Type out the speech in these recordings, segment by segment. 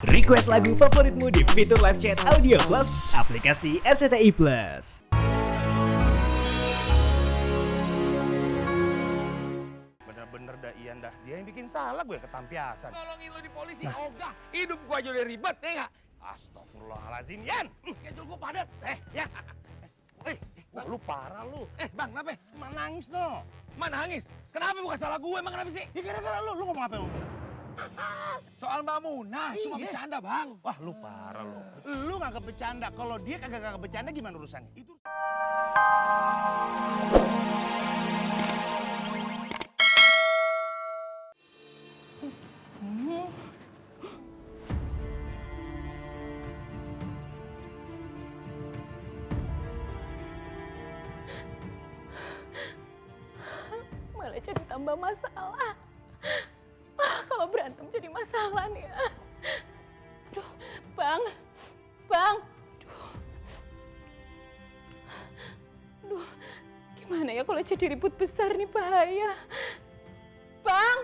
Request lagu favoritmu di fitur live chat Audio Plus, aplikasi RCTI Plus. Bener-bener dah Ian dah, dia yang bikin salah, gue yang ketampiasan. Nolongin lo di polisi, ogah. Hidup gua aja udah ribet, ya nggak? Astagfirullahaladzim, Ian! Schedule gua padat. Ya! Wah, lu parah lu. Bang, kenapa? Emang nangis no. Mana nangis? Kenapa bukan salah gue, emang kenapa sih? Ya gara-gara lu ngomong apa emang? Soal Mbak Munah, cuma Iya. bercanda, Bang. Wah, lu parah lu. Lu nganggep bercanda, kalau dia kagak bercanda gimana urusannya? Itu malah jadi tambah masalah. Kalau berantem jadi masalah nih. Aduh, Bang. Aduh, gimana ya kalau jadi ribut besar nih, bahaya. Bang.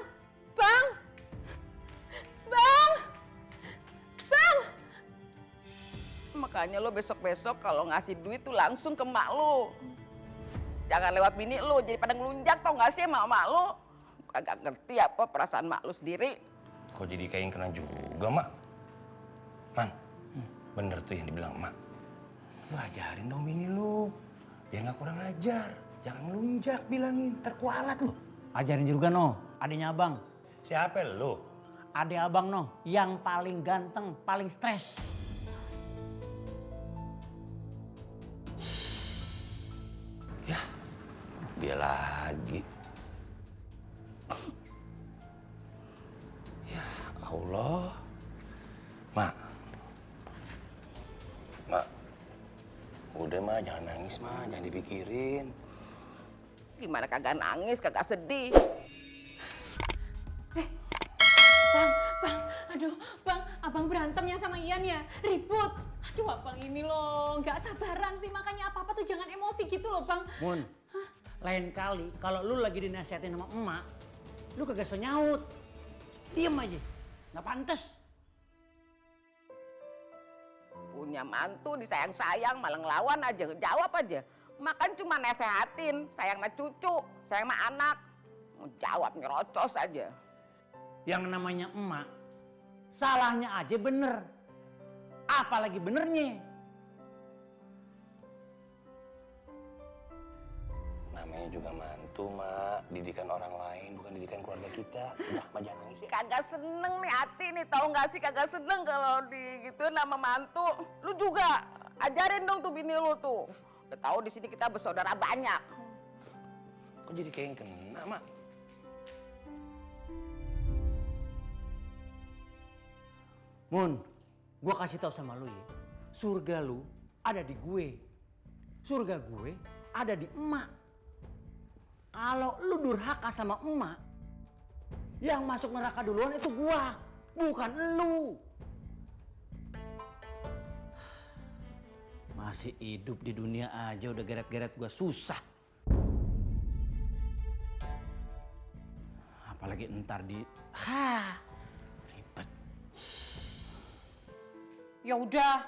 Makanya lo besok-besok kalau ngasih duit tuh langsung ke mak lo. Jangan lewat bini lo, jadi pada ngelunjak tau gak sih mak lo. Kagak ngerti apa perasaan mak lo sendiri. Kok jadi kayak yang kena juga, Mak? Man, bener tuh yang dibilang Mak. Lu ajarin dong bini lu, biar gak kurang ajar. Jangan ngelunjak bilangin, terkualat lu. Ajarin juga no, adenya abang. Siapa lu? Ade abang no, yang paling ganteng, paling stres. Ya, dia lagi. Ya Allah. Mak. Udah Mak, jangan nangis Mak, jangan dipikirin. Gimana kagak nangis, kagak sedih. Bang, abang berantemnya sama Ian ya, ribut. Aduh, abang ini loh, nggak sabaran sih, makanya apa-apa tuh jangan emosi gitu loh, Bang. Mun, lain kali kalau lu lagi dinasihatin sama emak, lu kagak so nyaut. Diem aja, nggak pantas. Punya mantu disayang-sayang malah ngelawan aja, jawab aja. Makan cuma nasehatin, sayang sama cucu, sayang sama anak. Mau jawab nyerocos aja. Yang namanya emak, salahnya aja bener. Apalagi benernya. Namanya juga mantu Mak, didikan orang lain bukan didikan keluarga kita. Udah Mak jangan nangis ya. Kagak seneng nih hati nih, tahu nggak sih kagak seneng kalau di gitu nama mantu. Lu juga ajarin dong tuh bini lu tuh. Udah tahu di sini kita bersaudara banyak. Kok jadi kayak yang kena Mak? Mun, gua kasih tahu sama lu ya, surga lu ada di gue. Surga gue ada di emak. Kalau lu durhaka sama emak, yang masuk neraka duluan itu gua, bukan lu. Masih hidup di dunia aja udah geret-geret gua susah. Apalagi entar di ribet. Ya udah,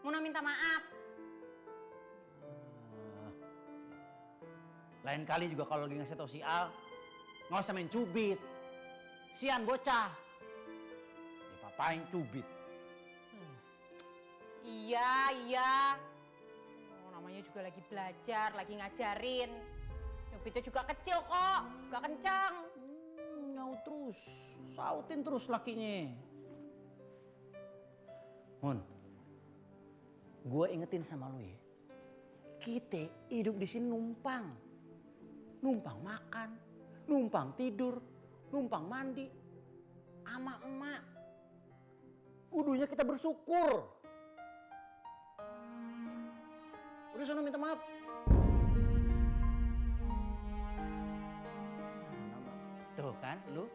Muna minta maaf. Lain kali juga kalau lagi ngasih tau si Al, nggak usah main cubit. Sian bocah. Dipapain cubit. Iya. Oh, namanya juga lagi belajar, lagi ngajarin. Nyubitnya juga kecil kok, gak kencang. Nyaut terus, sautin terus lakinya. Mun, gue ingetin sama lu ya, kita hidup di sini numpang makan, numpang tidur, numpang mandi, ama emak. Kudunya kita bersyukur. Udah sana minta maaf. Tuh kan, lu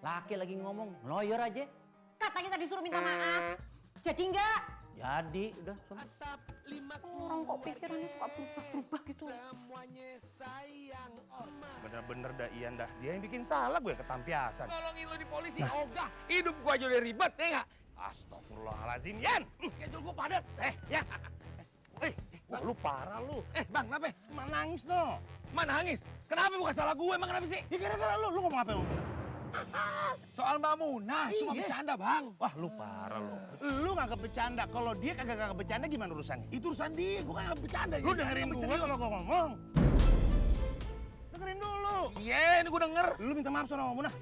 laki lagi ngomong, lawyer aja. Katanya tadi suruh minta maaf. Jadi enggak? Jadi, udah. Sono. Orang kok pikirannya suka berubah-berubah gitu. Bener-bener dah Ian dah. Dia yang bikin salah, gue ketampiasan. Nolongin lu di polisi, ogah. Hidup gua aja udah ribet, ya nggak? Astagfirullahaladzim, Ian. Schedule gua padat. Ya. Wah, lu parah lu. Bang, kenapa? Emang nangis no. Mana nangis? Kenapa bukan salah gue? Emang kenapa sih? Ya gara-gara lu ngomong apa emang? Soal Mbak Munah, cuma Iya. bercanda, Bang. Wah, lu parah lu. Lu nganggep bercanda. Kalau dia kagak bercanda gimana urusannya? Itu urusan dia, gue kan bercanda. Lu dengerin gue kalau gue ngomong. Dengerin dulu. Iya, ini gue denger. Lu minta maaf sama Munah.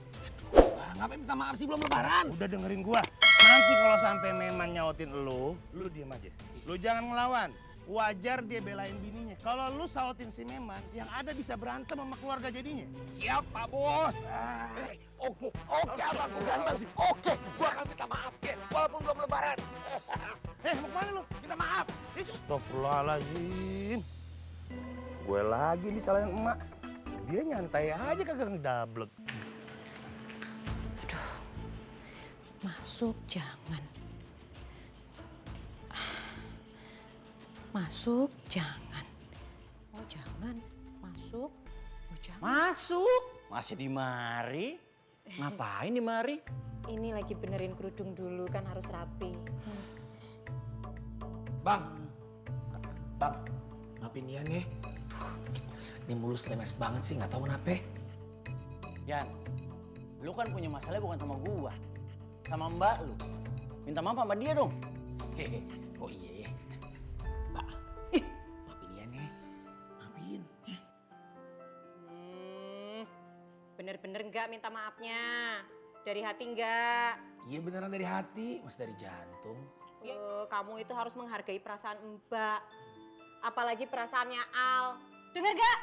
Bang, ngapain minta maaf sih belum lebaran? Udah dengerin gua. Nanti kalau sampai Meman nyautin lu diem aja. Lu jangan ngelawan. Wajar dia belain bininya. Kalau lu sautin si Meman, yang ada bisa berantem sama keluarga jadinya. Siap, Pak Bos. Oke, abang, gue ganteng sih. Oke, gue akan minta maaf, ya. Walaupun belum lebaran. Mau kemana lu? Minta maaf. Astagfirullahaladzim. Gue lagi disalahin emak. Dia nyantai aja kagak ngedablek. Masuk jangan. Masuk jangan. Oh jangan. Masuk. Oh jangan. Masuk. Masih di mari. Ngapain di mari? Ini lagi benerin kerudung dulu kan harus rapi. Bang, maafin Ian ya. Ini mulus lemes banget sih, nggak tahu kenapa. Jan, lu kan punya masalah bukan sama gua. Sama mbak lu. Minta maaf sama dia dong. Hehe, oh iya ya. Mbak, maafin Ian ya. Maafin. Bener-bener enggak minta maafnya. Dari hati enggak. Iya beneran dari hati, mas dari jantung. Kamu itu harus menghargai perasaan Mbak. Apalagi perasaannya Al. Dengar gak?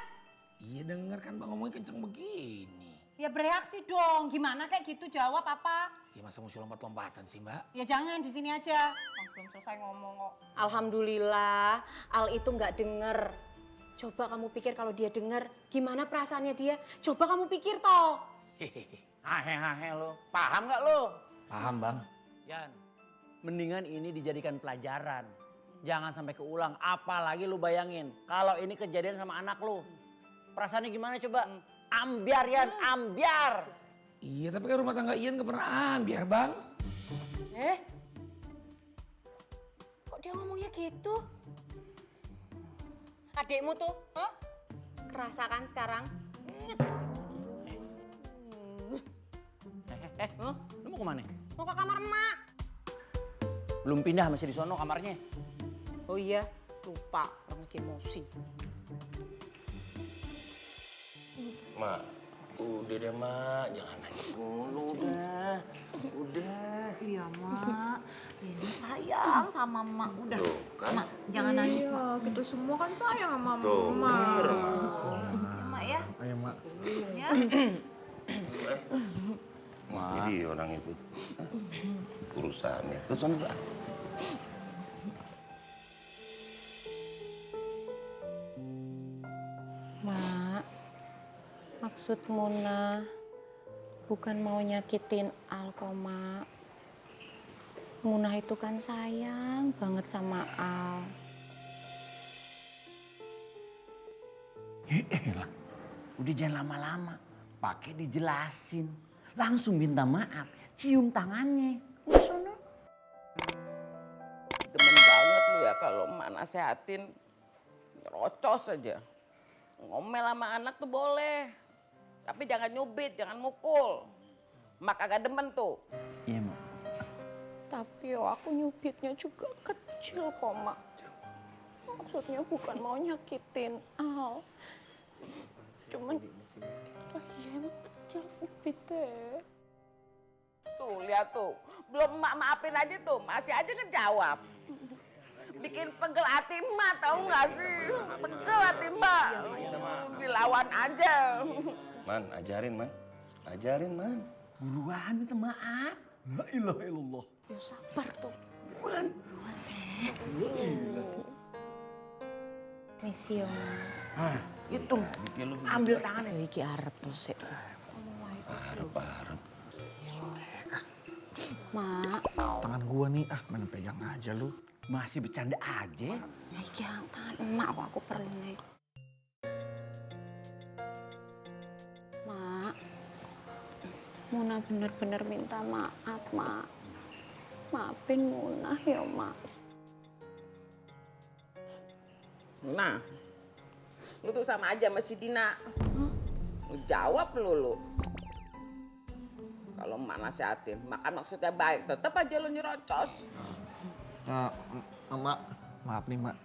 Iya denger kan bang ngomongnya kenceng begini. Ya bereaksi dong. Gimana kayak gitu jawab apa? Ya masa mesti lompat-lompatan sih mbak? Ya jangan di sini aja. Belum selesai ngomong kok. Alhamdulillah Al itu nggak denger. Coba kamu pikir kalau dia denger, gimana perasaannya dia? Coba kamu pikir toh. Hehehe. Hahe lo. Paham gak lo? Paham bang. Jan, mendingan ini dijadikan pelajaran. Jangan sampai keulang. Apalagi lu bayangin. Kalau ini kejadian sama anak lu. Perasaannya gimana coba? Ambiar Yan, ambiar. Iya tapi kan rumah tangga Ian gak pernah ambiar bang. Kok dia ngomongnya gitu? Adikmu tuh, kerasakan sekarang. Lu mau kemana? Mau ke kamar emak. Belum pindah, masih di sono kamarnya. Oh iya, lupa. Orang lagi emosi. Mak, udah deh mak, jangan nangis mulu udah. Udah. Iya, Mak. Ini sayang sama Mak. Udah, Tuh, kan? Mak, jangan nangis, Mak. Iya, kita semua kan sayang sama Tuh, Mama. denger mak. Ya, Mak ya. Ayo mak. Ya. Jadi orang itu. Urusannya. Terus sana. Mak, maksud Munah bukan mau nyakitin Al kok, Mak. Munah itu kan sayang banget sama Al. Elah, udah jangan lama-lama. Pakai dijelasin. Langsung minta maaf. Cium tangannya. Udah sono. Demen banget lu ya kalau emak nasehatin. Rocos aja. Ngomel sama anak tuh boleh. Tapi jangan nyubit, jangan mukul. Mak kagak demen tuh. Iya, Mak. Tapi aku nyubitnya juga kecil kok, Mak. Maksudnya bukan mau nyakitin Al. Cuman, oh iya emang kecil nyubitnya. Tuh, lihat tuh. Belum emak maafin aja tuh, masih aja ngejawab. Bikin pegel hati emak, tahu nggak sih? Pegel hati emak. Dilawan aja. Man, ajarin man. Ajarin man. Buruan minta maaf. La ilaha illallah. Ya sabar tuh. Misi yo, Mas. Itu. Ambil tangannya. Ya iki arep tuh sik. Harap. Mak, Tangan gua nih, mana pegang aja lu. Masih bercanda aja. Ya jangan, emak kok aku perlu nih. Mak, Muna bener-bener minta maaf, Mak. Maafin Muna ya, Mak. Nah, lu tuh sama aja sama si Dina. Lu jawab lu. Kalau emak nasihatin, makan maksudnya baik, tetep aja lu nyerocos. Mak, maaf nih mak.